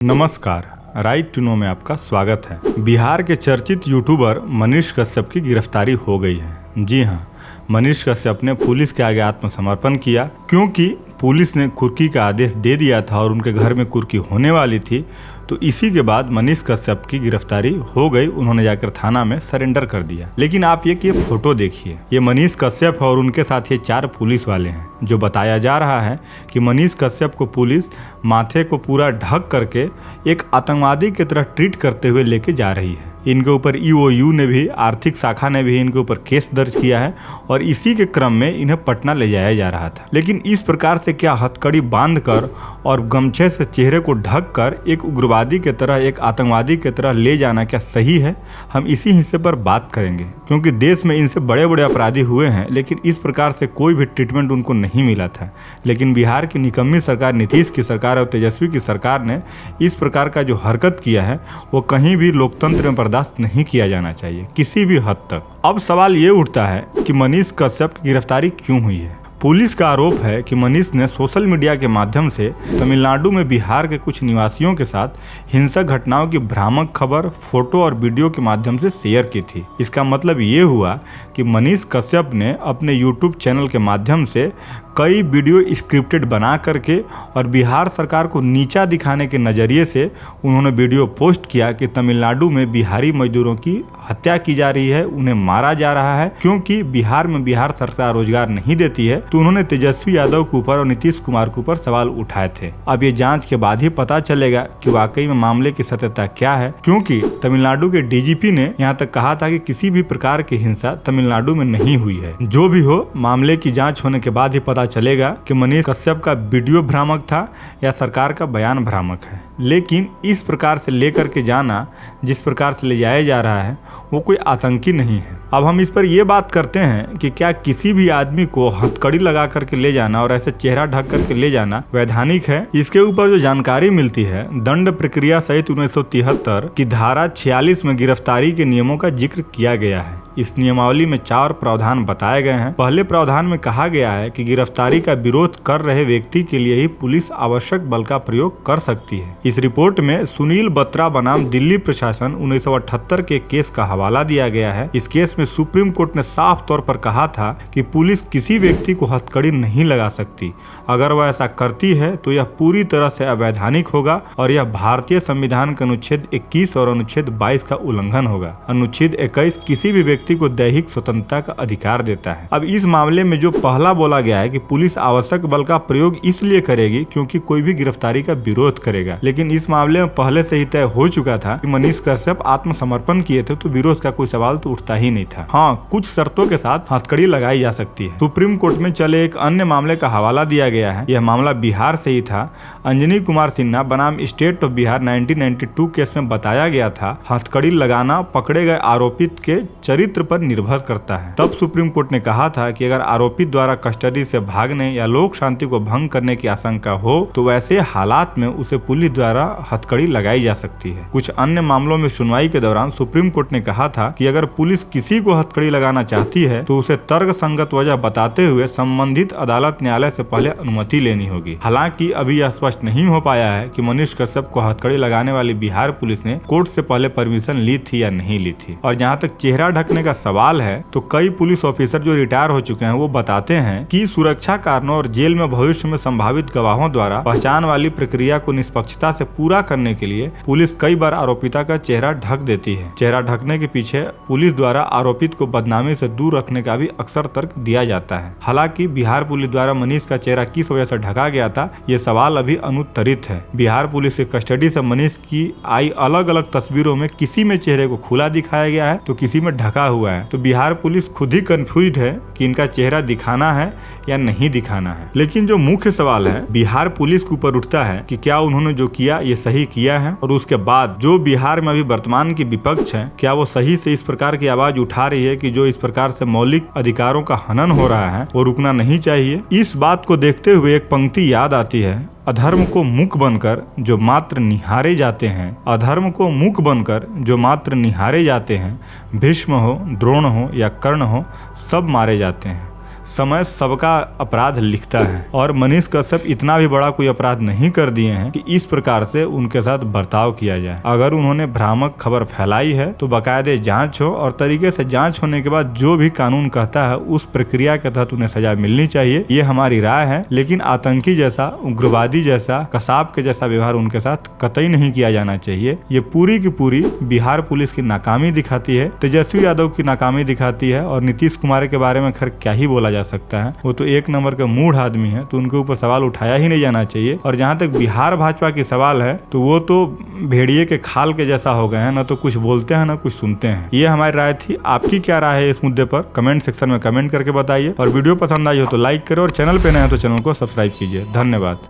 नमस्कार, right to know में आपका स्वागत है। बिहार के चर्चित यूट्यूबर मनीष कश्यप की गिरफ्तारी हो गई है। जी हां, मनीष कश्यप ने पुलिस के आगे आत्मसमर्पण किया क्योंकि पुलिस ने कुर्की का आदेश दे दिया था और उनके घर में कुर्की होने वाली थी। तो इसी के बाद मनीष कश्यप की गिरफ्तारी हो गई। उन्होंने जाकर थाना में सरेंडर कर दिया। लेकिन आप ये फोटो देखिए, ये मनीष कश्यप और उनके साथ ये 4 पुलिस वाले हैं। जो बताया जा रहा है कि मनीष कश्यप को पुलिस माथे को पूरा ढक करके एक आतंकवादी की तरह ट्रीट करते हुए लेके जा रही है। इनके ऊपर EOU ने भी, आर्थिक शाखा ने भी इनके ऊपर केस दर्ज किया है और इसी के क्रम में इन्हें पटना ले जाया जा रहा था। लेकिन इस प्रकार से क्या हथकड़ी बांधकर और गमछे से चेहरे को ढक कर एक उग्रवादी की तरह, एक आतंकवादी की तरह ले जाना क्या सही है? हम इसी हिस्से पर बात करेंगे क्योंकि देश में इनसे बड़े बड़े अपराधी हुए हैं लेकिन इस प्रकार से कोई भी ट्रीटमेंट उनको नहीं मिला था। लेकिन बिहार की निकम्मी सरकार, नीतीश की सरकार और तेजस्वी की सरकार ने इस प्रकार का जो हरकत किया है वो कहीं भी लोकतंत्र में बर्दाश्त नहीं किया जाना चाहिए किसी भी हद तक। अब सवाल ये उठता है कि मनीष कश्यप की गिरफ्तारी क्यों हुई है? पुलिस का आरोप है कि मनीष ने सोशल मीडिया के माध्यम से तमिलनाडु में बिहार के कुछ निवासियों के साथ हिंसक घटनाओं की भ्रामक खबर, फोटो और वीडियो के माध्यम से शेयर की थी। इसका मतलब ये हुआ कि मनीष कश्यप ने अपने यूट्यूब चैनल के माध्यम से कई वीडियो स्क्रिप्टेड बना करके और बिहार सरकार को नीचा दिखाने के नज़रिए से उन्होंने वीडियो पोस्ट किया कि तमिलनाडु में बिहारी मजदूरों की हत्या की जा रही है, उन्हें मारा जा रहा है क्योंकि बिहार में बिहार सरकार रोजगार नहीं देती है। तो उन्होंने तेजस्वी यादव के ऊपर और नीतीश कुमार के ऊपर सवाल उठाए थे। अब ये जांच के बाद ही पता चलेगा कि वाकई में मामले की सत्यता क्या है, क्योंकि तमिलनाडु के DGP ने यहाँ तक कहा था कि किसी भी प्रकार की हिंसा तमिलनाडु में नहीं हुई है। जो भी हो, मामले की जांच होने के बाद ही पता चलेगा कि मनीष कश्यप का वीडियो भ्रामक था या सरकार का बयान भ्रामक है। लेकिन इस प्रकार से लेकर के जाना, जिस प्रकार से ले जाया जा रहा है, वो कोई आतंकी नहीं है। अब हम इस पर ये बात करते हैं कि क्या किसी भी आदमी को हथकड़ी लगा करके ले जाना और ऐसे चेहरा ढक करके ले जाना वैधानिक है? इसके ऊपर जो जानकारी मिलती है, दंड प्रक्रिया सहित 1973 की धारा 46 में गिरफ्तारी के नियमों का जिक्र किया गया है। इस नियमावली में 4 प्रावधान बताए गए हैं। पहले प्रावधान में कहा गया है कि गिरफ्तारी का विरोध कर रहे व्यक्ति के लिए ही पुलिस आवश्यक बल का प्रयोग कर सकती है। इस रिपोर्ट में सुनील बत्रा बनाम दिल्ली प्रशासन 1978 के केस का हवाला दिया गया है। इस केस में सुप्रीम कोर्ट ने साफ तौर पर कहा था कि पुलिस किसी व्यक्ति को हथकड़ी नहीं लगा सकती। अगर वह ऐसा करती है तो यह पूरी तरह से अवैधानिक होगा और यह भारतीय संविधान के अनुच्छेद 21 और अनुच्छेद 22 का उल्लंघन होगा। अनुच्छेद 21 किसी भी व्यक्ति को दैहिक स्वतंत्रता का अधिकार देता है। अब इस मामले में जो पहला बोला गया है कि पुलिस आवश्यक बल का प्रयोग इसलिए करेगी क्योंकि कोई भी गिरफ्तारी का विरोध करेगा। लेकिन इस मामले में पहले से ही तय हो चुका था कि मनीष कश्यप आत्मसमर्पण किए थे, तो विरोध का कोई सवाल तो उठता ही नहीं था। हाँ, कुछ शर्तों के साथ हथकड़ी लगाई जा सकती है। सुप्रीम कोर्ट में चले एक अन्य मामले का हवाला दिया गया है। यह मामला बिहार से ही था। अंजनी कुमार सिन्हा बनाम स्टेट ऑफ बिहार 1992 केस में बताया गया था हथकड़ी लगाना पकड़े गए आरोपित के चरित्र पर निर्भर करता है। तब सुप्रीम कोर्ट ने कहा था कि अगर आरोपित द्वारा कस्टडी से भागने या लोक शांति को भंग करने की आशंका हो तो वैसे हालात में उसे पुलिस द्वारा हथकड़ी लगाई जा सकती है। कुछ अन्य मामलों में सुनवाई के दौरान सुप्रीम कोर्ट ने कहा था कि अगर पुलिस किसी को हथकड़ी लगाना चाहती है तो उसे तर्क संगत वजह बताते हुए संबंधित अदालत न्यायालय से पहले अनुमति लेनी होगी। हालांकि अभी यह स्पष्ट नहीं हो पाया है कि मनीष कश्यप को हथकड़ी लगाने वाली बिहार पुलिस ने कोर्ट से पहले परमिशन ली थी या नहीं ली थी। और जहाँ तक चेहरा ढकने का सवाल है तो कई पुलिस ऑफिसर जो रिटायर हो चुके हैं वो बताते हैं कि सुरक्षा कारणों और जेल में भविष्य में संभावित गवाहों द्वारा पहचान वाली प्रक्रिया को निष्पक्षता से पूरा करने के लिए पुलिस कई बार आरोपिता का चेहरा ढक देती है। चेहरा ढकने के पीछे पुलिस द्वारा आरोपित को बदनामी से दूर रखने का भी अक्सर तर्क दिया जाता है। हालांकि बिहार पुलिस द्वारा मनीष का चेहरा किस वजह से ढका गया था, ये सवाल अभी अनुत्तरित है। बिहार पुलिस की कस्टडी से मनीष की आई अलग अलग तस्वीरों में किसी में चेहरे को खुला दिखाया गया है तो किसी में ढका हुआ है। तो बिहार पुलिस खुद ही कंफ्यूज है कि इनका चेहरा दिखाना है या नहीं दिखाना है। लेकिन जो मुख्य सवाल है बिहार पुलिस के ऊपर उठता है कि क्या उन्होंने जो किया ये सही किया है, और उसके बाद जो बिहार में अभी वर्तमान की विपक्ष है क्या वो सही से इस प्रकार की आवाज उठा रही है कि जो इस प्रकार से मौलिक अधिकारों का हनन हो रहा है वो रुकना नहीं चाहिए। इस बात को देखते हुए एक पंक्ति याद आती है, अधर्म को मुख बनकर जो मात्र निहारे जाते हैं, अधर्म को मुख बनकर जो मात्र निहारे जाते हैं, भीष्म हो, द्रोण हो या कर्ण हो, सब मारे जाते हैं। समय सबका अपराध लिखता है और मनीष कश्यप इतना भी बड़ा कोई अपराध नहीं कर दिए हैं कि इस प्रकार से उनके साथ बर्ताव किया जाए। अगर उन्होंने भ्रामक खबर फैलाई है तो बाकायदे जांच हो और तरीके से जांच होने के बाद जो भी कानून कहता है उस प्रक्रिया के तहत उन्हें सजा मिलनी चाहिए, ये हमारी राय है। लेकिन आतंकी जैसा, उग्रवादी जैसा, कसाब के जैसा व्यवहार उनके साथ कतई नहीं किया जाना चाहिए। ये पूरी की पूरी बिहार पुलिस की नाकामी दिखाती है, तेजस्वी यादव की नाकामी दिखाती है। और नीतीश कुमार के बारे में खैर क्या ही बोला जा सकता है, वो तो एक नंबर का मूढ़ आदमी है, तो उनके ऊपर सवाल उठाया ही नहीं जाना चाहिए। और जहां तक बिहार भाजपा की सवाल है तो वो तो भेड़िए के खाल के जैसा हो गए हैं, ना तो कुछ बोलते हैं ना कुछ सुनते हैं। ये हमारी राय थी। आपकी क्या राय है इस मुद्दे पर कमेंट सेक्शन में कमेंट करके बताइए। और वीडियो पसंद आई हो तो लाइक करें और चैनल पे नए हैं तो चैनल को सब्सक्राइब कीजिए। धन्यवाद।